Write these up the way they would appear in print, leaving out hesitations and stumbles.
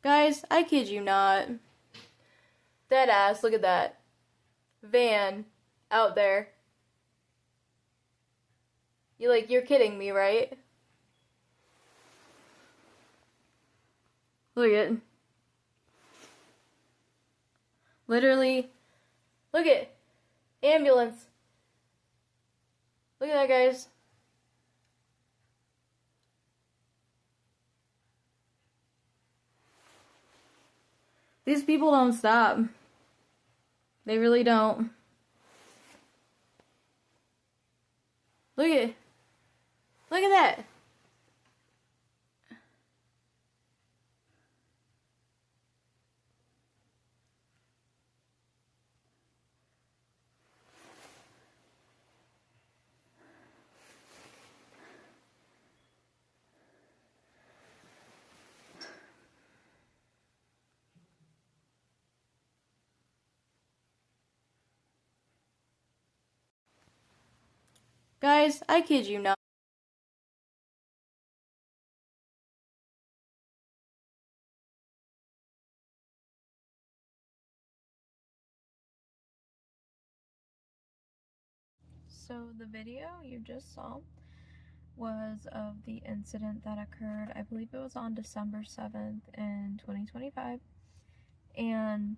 Guys, I kid you not. Dead ass, look at that. Van out there. You're kidding me, right? Look at it. Literally, look at ambulance. Look at that, guys. These people don't stop. They really don't. Look at that. Guys, I kid you not. So the video you just saw was of the incident that occurred, I believe it was on December 7th in 2025. And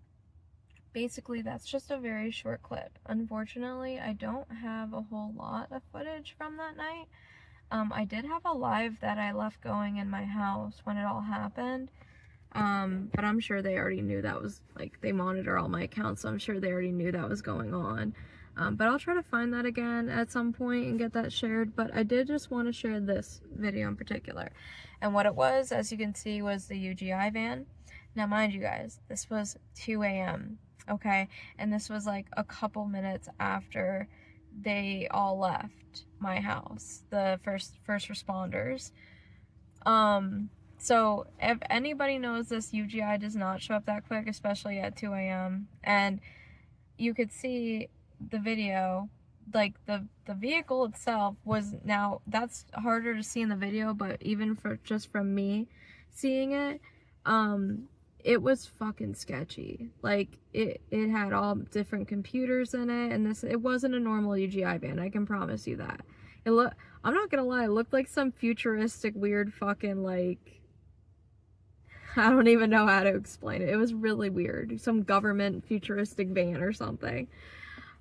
basically that's just a very short clip. Unfortunately, I don't have a whole lot of footage from that night. I did have a live that I left going in my house when it all happened. But I'm sure they already knew that was, like, they monitor all my accounts, so I'm sure they already knew that was going on. But I'll try to find that again at some point and get that shared. But I did just want to share this video in particular. And what it was, as you can see, was the UGI van. Now, mind you guys, this was 2 a.m., okay? And this was like a couple minutes after they all left my house, the first responders. So if anybody knows this, UGI does not show up that quick, especially at 2 a.m. And you could see the video, like the vehicle itself was, now that's harder to see in the video, but even just from me seeing it, it was fucking sketchy. Like it had all different computers in it, and it wasn't a normal UGI van, I can promise you that. I'm not gonna lie, it looked like some futuristic weird fucking, like, I don't even know how to explain it. It was really weird. Some government futuristic van or something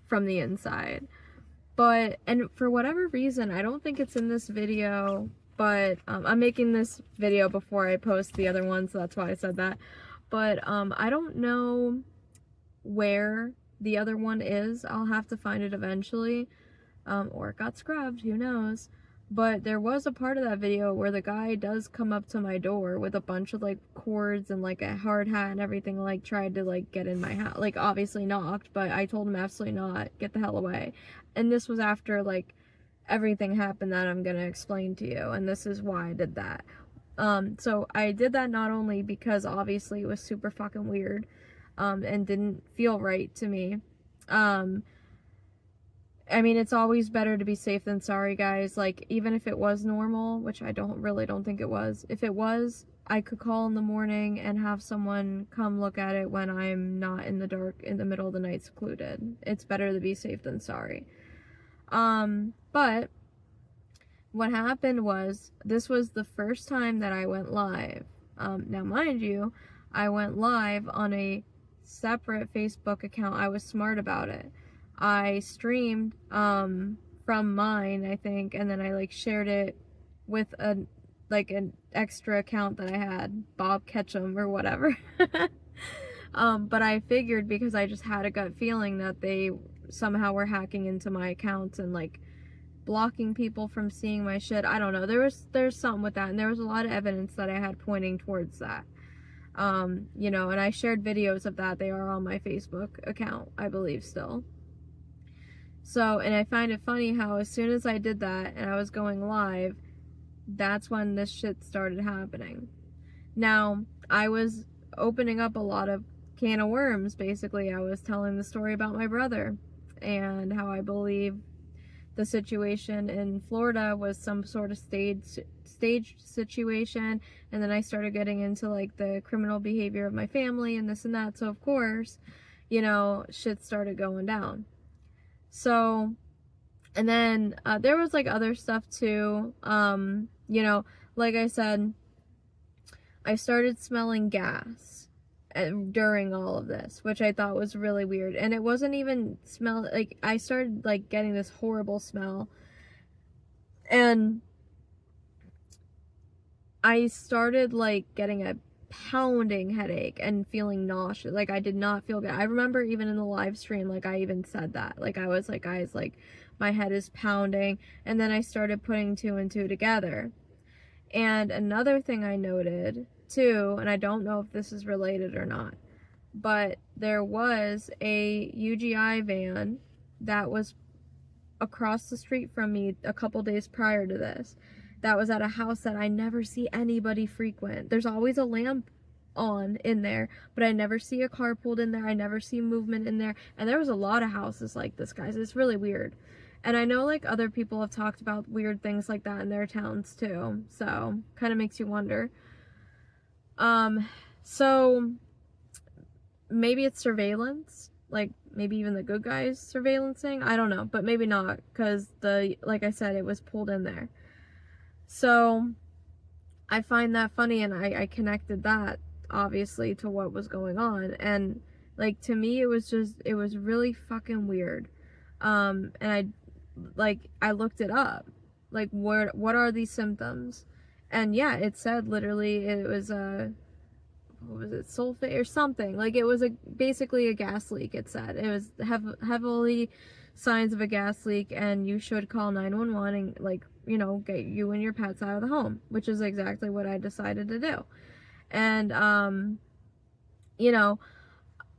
from the inside. But, and for whatever reason, I don't think it's in this video, but I'm making this video before I post the other one, so that's why I said that. But I don't know where the other one is. I'll have to find it eventually. Or it got scrubbed, who knows. But there was a part of that video where the guy does come up to my door with a bunch of, like, cords and, like, a hard hat and everything, like, tried to, like, get in my house. Like, obviously knocked, but I told him absolutely not, get the hell away. And this was after, like, everything happened that I'm gonna explain to you, and this is why I did that. So I did that not only because obviously it was super fucking weird, and didn't feel right to me. I mean, it's always better to be safe than sorry, guys. Like, even if it was normal, which I really don't think it was. If it was, I could call in the morning and have someone come look at it when I'm not in the dark, in the middle of the night, secluded. It's better to be safe than sorry. But what happened was, this was the first time that I went live. Now, mind you, I went live on a separate Facebook account. I was smart about it. I streamed from mine, I think, and then I, like, shared it with an extra account that I had, Bob Ketchum or whatever. But I figured, because I just had a gut feeling that they somehow were hacking into my accounts and, like, blocking people from seeing my shit. I don't know, there's something with that, and there was a lot of evidence that I had pointing towards that. You know, and I shared videos of that. They are on my Facebook account, I believe, still. So, and I find it funny how as soon as I did that and I was going live, that's when this shit started happening. Now, I was opening up a lot of can of worms, basically. I was telling the story about my brother and how I believe the situation in Florida was some sort of staged situation, and then I started getting into like the criminal behavior of my family and this and that. So of course, you know, shit started going down. So, and then there was like other stuff too. You know, like I said, I started smelling gas during all of this, which I thought was really weird. And it wasn't even smell, like I started like getting this horrible smell, and I started like getting a pounding headache and feeling nauseous. Like I did not feel good. I remember even in the live stream, like I even said that. Like I was like, guys, like my head is pounding. And then I started putting two and two together. And another thing I noted too, and I don't know if this is related or not, but there was a UGI van that was across the street from me a couple days prior to this, that was at a house that I never see anybody frequent. There's always a lamp on in there, but I never see a car pulled in there. I never see movement in there. And there was a lot of houses like this, guys. It's really weird. And I know like other people have talked about weird things like that in their towns too. So kind of makes you wonder. So maybe it's surveillance, like maybe even the good guys surveillancing. I don't know, but maybe not, because like I said, it was pulled in there. So I find that funny, and I connected that obviously to what was going on. And like to me, it was really fucking weird. And I looked it up, like what are these symptoms? And yeah, it said literally it was what was it, sulfate or something. Like it was basically a gas leak. It said it was heavily signs of a gas leak, and you should call 911 and like, you know, get you and your pets out of the home, which is exactly what I decided to do. And you know,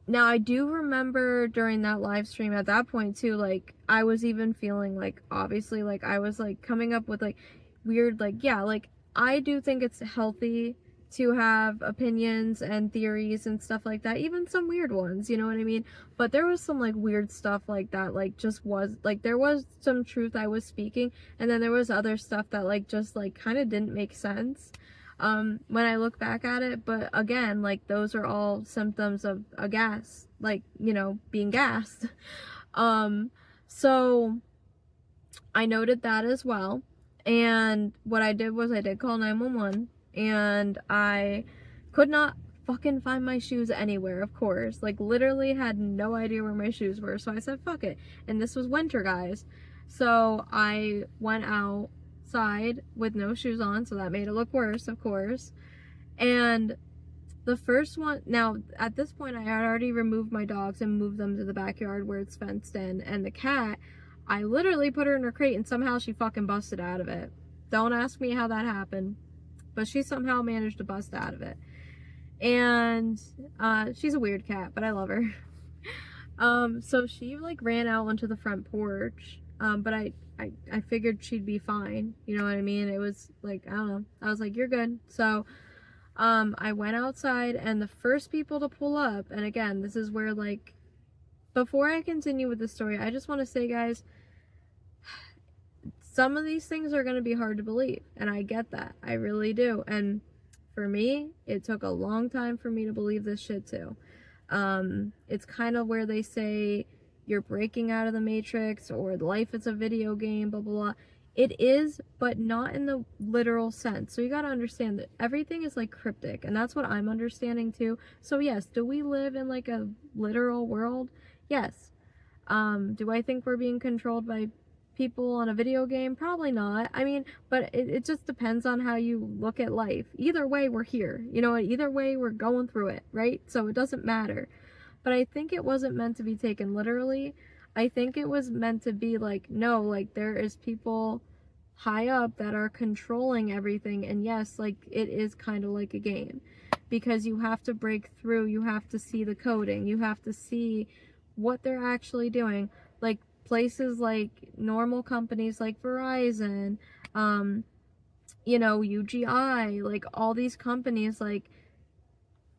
now I do remember during that live stream at that point too, like I was even feeling like, obviously, like I was like coming up with like weird, like, yeah, like I do think it's healthy to have opinions and theories and stuff like that, even some weird ones, you know what I mean? But there was some like weird stuff like that, like just was like, there was some truth I was speaking, and then there was other stuff that like just like kind of didn't make sense when I look back at it. But again, like those are all symptoms of a gas, like, you know, being gassed. So I noted that as well, and what I did was I did call 911, and I could not fucking find my shoes anywhere, of course. Like literally had no idea where my shoes were. So I said, fuck it. And this was winter, guys. So I went outside with no shoes on, so that made it look worse, of course. And the first one, now at this point I had already removed my dogs and moved them to the backyard where it's fenced in, and the cat, I literally put her in her crate and somehow she fucking busted out of it. Don't ask me how that happened, but she somehow managed to bust out of it. And she's a weird cat, but I love her. So she like ran out onto the front porch, but I figured she'd be fine, you know what I mean? It was like, I don't know, I was like, you're good. So I went outside, and the first people to pull up, and again, this is where, like, before I continue with the story, I just want to say, guys, some of these things are going to be hard to believe, and I get that. I really do. And for me, it took a long time for me to believe this shit too. It's kind of where they say you're breaking out of the matrix, or life is a video game, blah, blah, blah. It is, but not in the literal sense. So you gotta understand that everything is like cryptic, and that's what I'm understanding too. So yes, do we live in like a literal world? Yes. Do I think we're being controlled by people on a video game? Probably not. I mean, but it just depends on how you look at life. Either way, we're here. You know, either way, we're going through it, right? So it doesn't matter. But I think it wasn't meant to be taken literally. I think it was meant to be like, no, like there is people high up that are controlling everything, and yes, like it is kind of like a game, because you have to break through, you have to see the coding, you have to see what they're actually doing. Like places like normal companies like Verizon, you know, UGI, like all these companies, like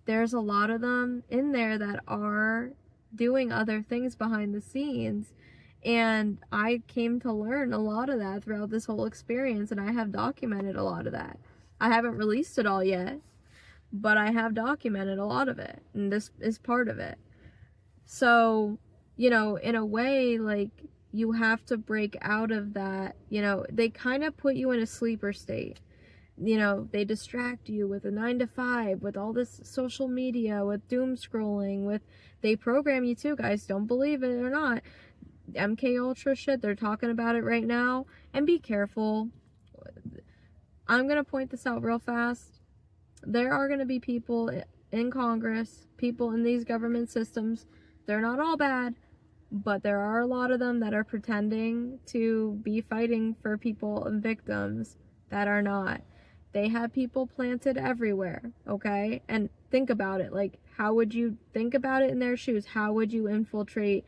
there's a lot of them in there that are doing other things behind the scenes, And I came to learn a lot of that throughout this whole experience, and I have documented a lot of that. I haven't released it all yet, but I have documented a lot of it, and this is part of it. So, you know, in a way, like, you have to break out of that. You know, they kind of put you in a sleeper state. You know, they distract you with a 9 to 5, with all this social media, with doom scrolling, with, they program you too, guys, don't believe it or not. MK Ultra shit, they're talking about it right now. And be careful. I'm gonna point this out real fast. There are gonna be people in Congress, people in these government systems. They're not all bad, but there are a lot of them that are pretending to be fighting for people and victims that are not. They have people planted everywhere, okay? And think about it. Like, how would you think about it in their shoes? How would you infiltrate?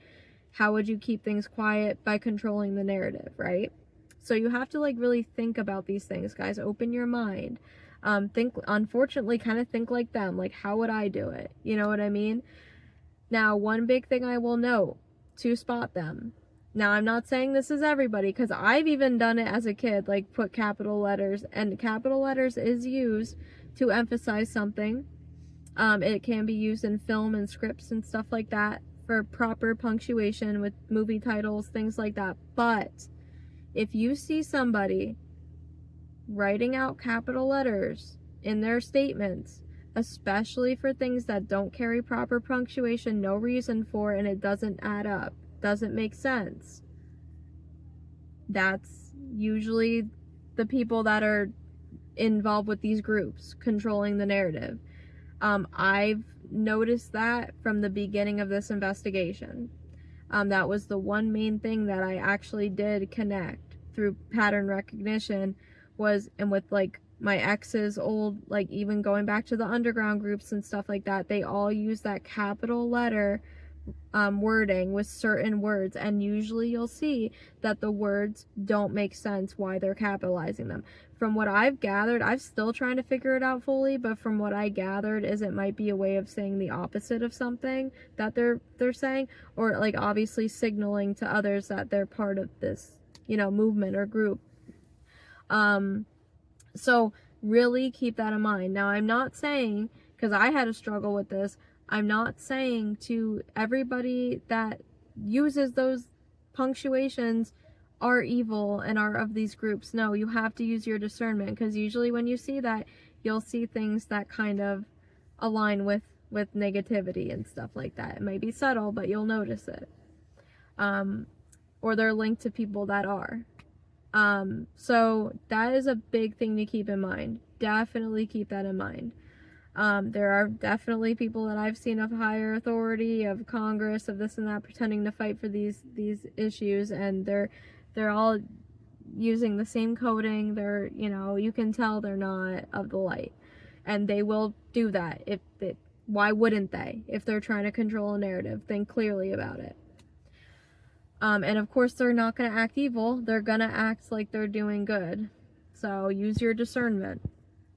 How would you keep things quiet? By controlling the narrative, right? So you have to, like, really think about these things, guys. Open your mind. Unfortunately, kind of think like them. Like, how would I do it? You know what I mean? Now, one big thing I will note, to spot them. Now, I'm not saying this is everybody, because I've even done it as a kid, like put capital letters, and capital letters is used to emphasize something. It can be used in film and scripts and stuff like that for proper punctuation with movie titles, things like that. But if you see somebody writing out capital letters in their statements, especially for things that don't carry proper punctuation, no reason for, and it doesn't add up, doesn't make sense, that's usually the people that are involved with these groups controlling the narrative. I've noticed that from the beginning of this investigation. That was the one main thing that I actually did connect through pattern recognition was, and with like my ex's old, like even going back to the underground groups and stuff like that, they all use that capital letter wording with certain words, and usually you'll see that the words don't make sense why they're capitalizing them. From what I've gathered, I'm still trying to figure it out fully, but from what I gathered is it might be a way of saying the opposite of something that they're saying, or like obviously signaling to others that they're part of this, you know, movement or group. So really keep that in mind. Now, I'm not saying, because I had a struggle with this, I'm not saying to everybody that uses those punctuations are evil and are of these groups. No, you have to use your discernment, because usually when you see that, you'll see things that kind of align with negativity and stuff like that. It may be subtle, but you'll notice it. Or they're linked to people that are. So that is a big thing to keep in mind. Definitely keep that in mind. There are definitely people that I've seen of higher authority, of Congress, of this and that, pretending to fight for these issues, and they're all using the same coding. They're, you know, you can tell they're not of the light, and they will do that. Why wouldn't they? If they're trying to control a narrative, think clearly about it. And of course, they're not going to act evil. They're going to act like they're doing good. So use your discernment.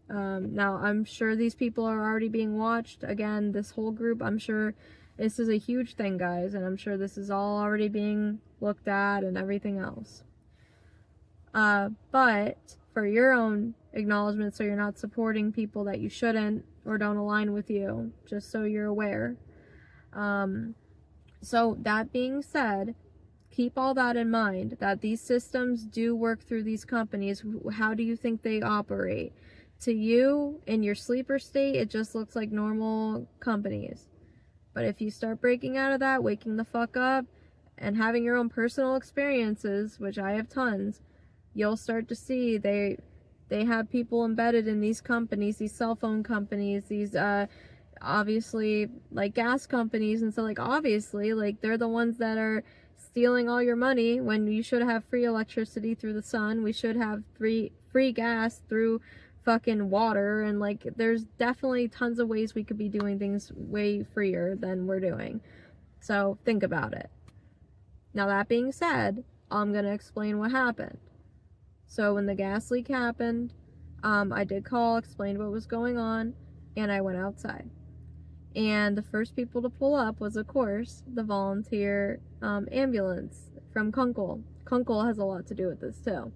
Now, I'm sure these people are already being watched. Again, this whole group, I'm sure this is a huge thing, guys. And I'm sure this is all already being looked at and everything else. But for your own acknowledgement, so you're not supporting people that you shouldn't or don't align with you, just so you're aware. So that being said, keep all that in mind, that these systems do work through these companies. How do you think they operate? To you, in your sleeper state, it just looks like normal companies. But if you start breaking out of that, waking the fuck up, and having your own personal experiences, which I have tons, you'll start to see they have people embedded in these companies, these cell phone companies, these obviously like gas companies, and so like obviously like they're the ones that are stealing all your money when you should have free electricity through the sun. We should have free gas through fucking water, and like there's definitely tons of ways we could be doing things way freer than we're doing. So think about it. Now, that being said, I'm gonna explain what happened. So when the gas leak happened, I did call, explained what was going on, and I went outside. And the first people to pull up was, of course, the volunteer ambulance from Kunkel. Kunkel has a lot to do with this too.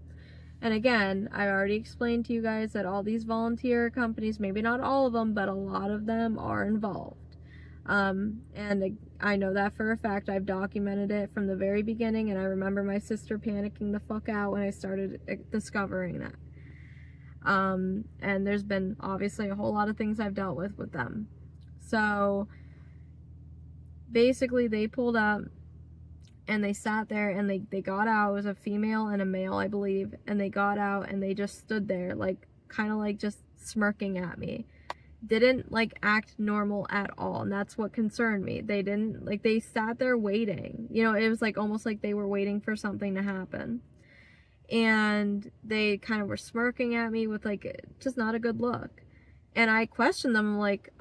And again, I already explained to you guys that all these volunteer companies, maybe not all of them, but a lot of them are involved. And I know that for a fact. I've documented it from the very beginning, and I remember my sister panicking the fuck out when I started discovering that. And there's been obviously a whole lot of things I've dealt with them. So basically they pulled up and they sat there and they got out. It was a female and a male, I believe, and they got out and they just stood there, like, kind of like just smirking at me. Didn't like act normal at all, and that's what concerned me. They didn't, like, they sat there waiting, you know. It was like almost like they were waiting for something to happen, and they kind of were smirking at me with like just not a good look. And I questioned them, like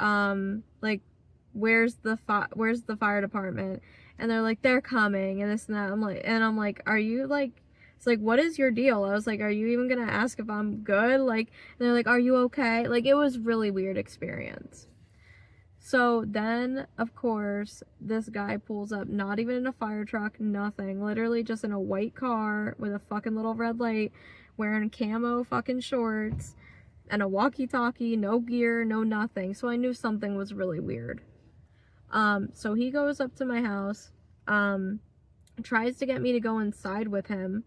where's the fire department? And they're like, they're coming and this and that. I'm like, are you like, it's like, what is your deal? I was like, are you even gonna ask if I'm good? Like, and they're like, are you okay? Like, it was really weird experience. So then, of course, this guy pulls up, not even in a fire truck, nothing, literally just in a white car with a fucking little red light, wearing camo fucking shorts and a walkie-talkie, no gear, no nothing. So I knew something was really weird. So he goes up to my house, tries to get me to go inside with him.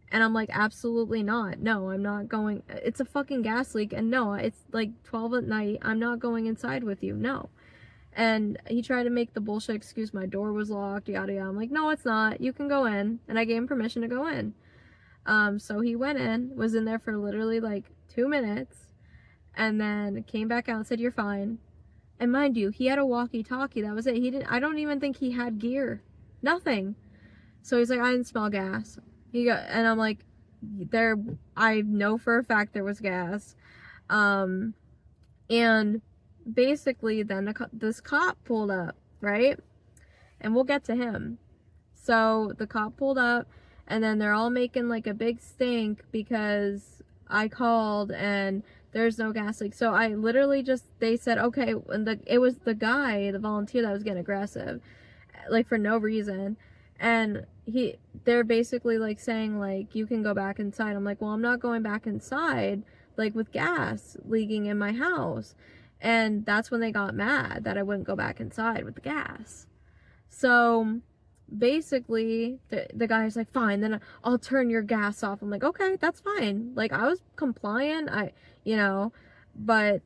And I'm like, absolutely not. No, I'm not going. It's a fucking gas leak. And no, it's like 12 at night. I'm not going inside with you. No. And he tried to make the bullshit excuse, my door was locked, yada yada. I'm like, no, it's not. You can go in. And I gave him permission to go in. So he went in, was in there for literally like 2 minutes, and then came back out and said, you're fine. And mind you, he had a walkie-talkie. That was it. I don't even think he had gear. Nothing. So he's like, I didn't smell gas. And I'm like, I know for a fact there was gas. And basically then this cop pulled up, right? And we'll get to him. So the cop pulled up, and then they're all making like a big stink because I called and there's no gas leak. So I literally they said, okay, and it was the guy, the volunteer, that was getting aggressive, like for no reason. And they're basically like saying like, you can go back inside. I'm like, well, I'm not going back inside, like with gas leaking in my house. And that's when they got mad that I wouldn't go back inside with the gas. So basically the guy's like, fine, then I'll turn your gas off. I'm like, okay, that's fine. Like, I was compliant, but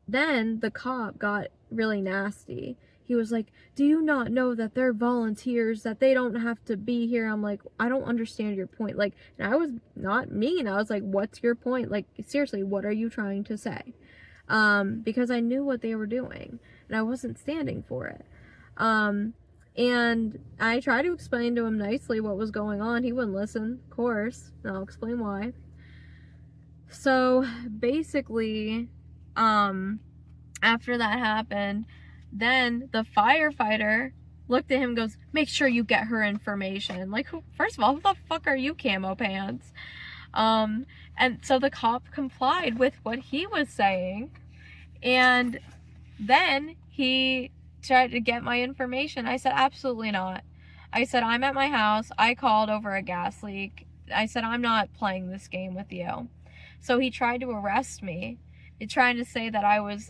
then the cop got really nasty. He was like, do you not know that they're volunteers, that they don't have to be here? I'm like, I don't understand your point. Like, and I was not mean. I was like, what's your point? Like, seriously, what are you trying to say? Because I knew what they were doing and I wasn't standing for it. And I tried to explain to him nicely what was going on. He wouldn't listen, of course, and I'll explain why. So basically, after that happened, then the firefighter looked at him and goes, make sure you get her information. Like, first of all, who the fuck are you, camo pants? And so the cop complied with what he was saying, and then he tried to get my information. I said, absolutely not. I said, I'm at my house. I called over a gas leak. I said, I'm not playing this game with you. So he tried to arrest me. He's trying to say that I was,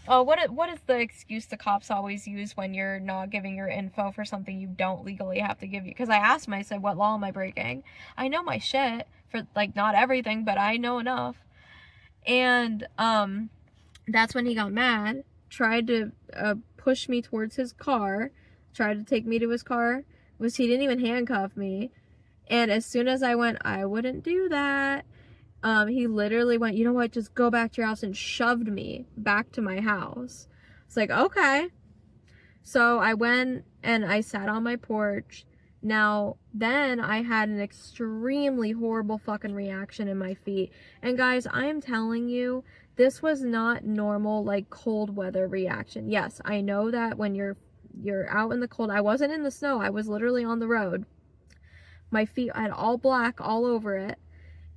what is the excuse the cops always use when you're not giving your info for something you don't legally have to give you? Because I asked him, I said, what law am I breaking? I know my shit, for, like, not everything, but I know enough. And, that's when he got mad, tried to, push me towards his car, tried to take me to his car. He didn't even handcuff me. And as soon as I went, I wouldn't do that, he literally went, you know what, just go back to your house, and shoved me back to my house. It's like, okay. So I went and I sat on my porch. Now, then I had an extremely horrible fucking reaction in my feet. And guys, I am telling you, this was not normal, like, cold weather reaction. Yes, I know that when you're out in the cold, I wasn't in the snow, I was literally on the road. My feet had all black all over it.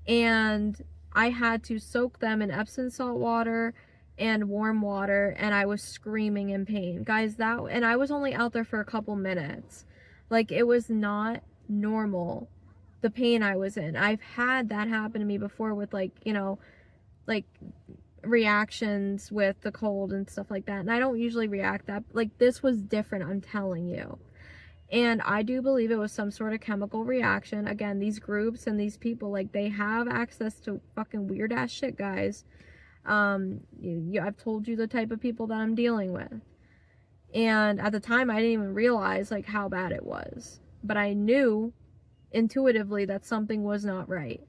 And I had to soak them in Epsom salt water and warm water, and I was screaming in pain. Guys, and I was only out there for a couple minutes. Like, it was not normal, the pain I was in. I've had that happen to me before with, like, you know, like reactions with the cold and stuff like that. And I don't usually react that. Like, this was different, I'm telling you. And I do believe it was some sort of chemical reaction. Again, these groups and these people, like, they have access to fucking weird ass shit, guys. I've told you the type of people that I'm dealing with. And at the time, I didn't even realize, like, how bad it was. But I knew intuitively that something was not right.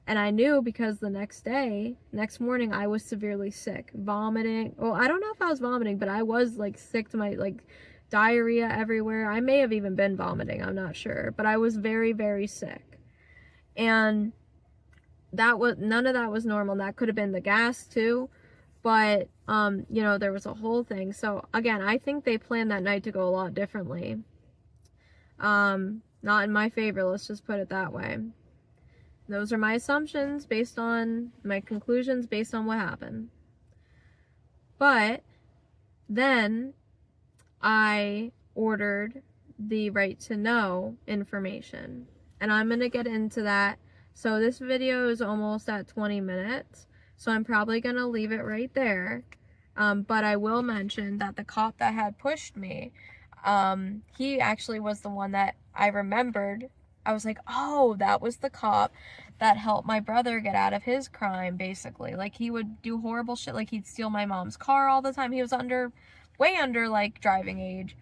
And I knew because the next morning, I was severely sick. Vomiting. Well, I don't know if I was vomiting, but I was, like, sick to my, like, diarrhea everywhere. I may have even been vomiting. I'm not sure. But I was very, very sick. And none of that was normal. And that could have been the gas, too. But, you know, there was a whole thing. So, again, I think they planned that night to go a lot differently. Not in my favor, let's just put it that way. Those are my assumptions based on my conclusions based on what happened. But then I ordered the right to know information. And I'm going to get into that. So this video is almost at 20 minutes. So I'm probably going to leave it right there. But I will mention that the cop that had pushed me, he actually was the one that I remembered. I was like, oh, that was the cop that helped my brother get out of his crime, basically. Like, he would do horrible shit. Like, he'd steal my mom's car all the time. He was way under, like, driving age.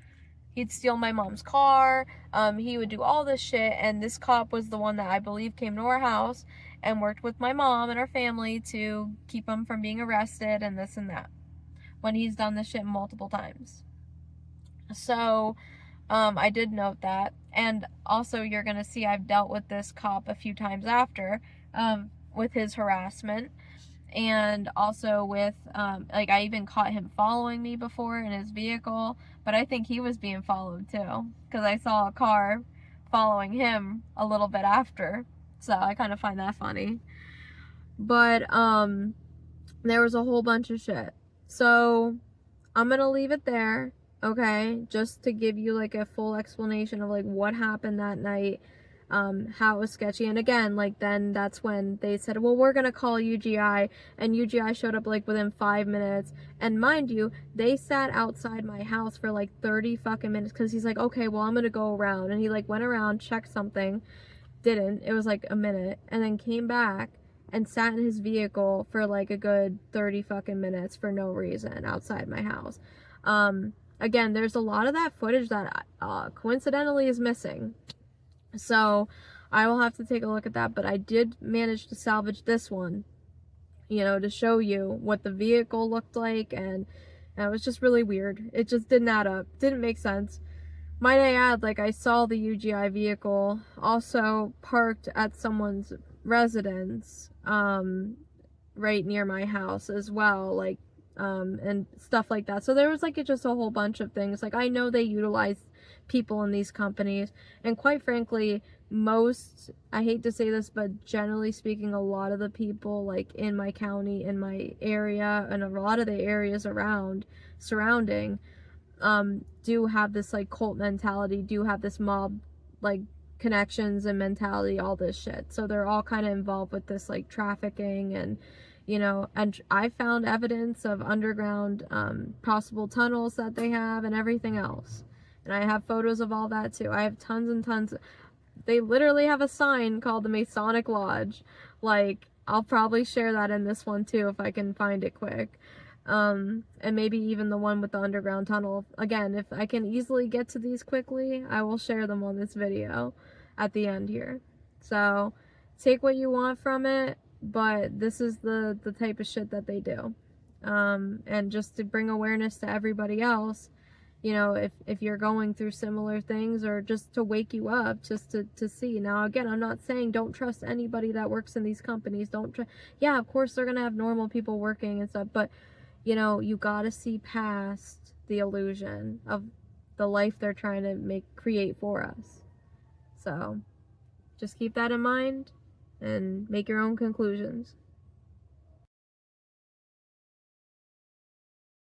He'd steal my mom's car. He would do all this shit. And this cop was the one that I believe came to our house and worked with my mom and our family to keep him from being arrested and this and that, when he's done this shit multiple times. So, I did note that. And also, you're going to see I've dealt with this cop a few times after, with his harassment. And also with, like, I even caught him following me before in his vehicle. But I think he was being followed too, because I saw a car following him a little bit after. So I kind of find that funny. But, there was a whole bunch of shit. So I'm going to leave it there. Okay, just to give you, like, a full explanation of, like, what happened that night, how it was sketchy. And again, like, then that's when they said, well, we're gonna call UGI, and UGI showed up, like, within 5 minutes. And mind you, they sat outside my house for, like, 30 fucking minutes, because he's like, okay, well, I'm gonna go around. And he, like, went around, checked something, didn't, it was like a minute, and then came back and sat in his vehicle for, like, a good 30 fucking minutes for no reason outside my house. Again, there's a lot of that footage that coincidentally is missing. So I will have to take a look at that. But I did manage to salvage this one, you know, to show you what the vehicle looked like. And it was just really weird. It just didn't add up. Didn't make sense. Might I add, like, I saw the UGI vehicle also parked at someone's residence, right near my house as well. Like, and stuff like that. So there was, like, just a whole bunch of things. Like, I know they utilize people in these companies, and quite frankly, I hate to say this, but generally speaking, a lot of the people, like, in my county, in my area, and a lot of the areas surrounding, do have this, like, cult mentality, do have this mob, like, connections and mentality, all this shit. So they're all kind of involved with this, like, trafficking, and, you know, and I found evidence of underground, possible tunnels that they have and everything else. And I have photos of all that too. I have tons and tons. They literally have a sign called the Masonic Lodge. Like, I'll probably share that in this one too if I can find it quick. And maybe even the one with the underground tunnel. Again, if I can easily get to these quickly, I will share them on this video at the end here. So take what you want from it, but this is the type of shit that they do. And just to bring awareness to everybody else, you know, if you're going through similar things, or just to wake you up, just to see. Now, again, I'm not saying don't trust anybody that works in these companies. Yeah, of course they're gonna have normal people working and stuff, but, you know, you gotta see past the illusion of the life they're trying to create for us. So just keep that in mind and make your own conclusions.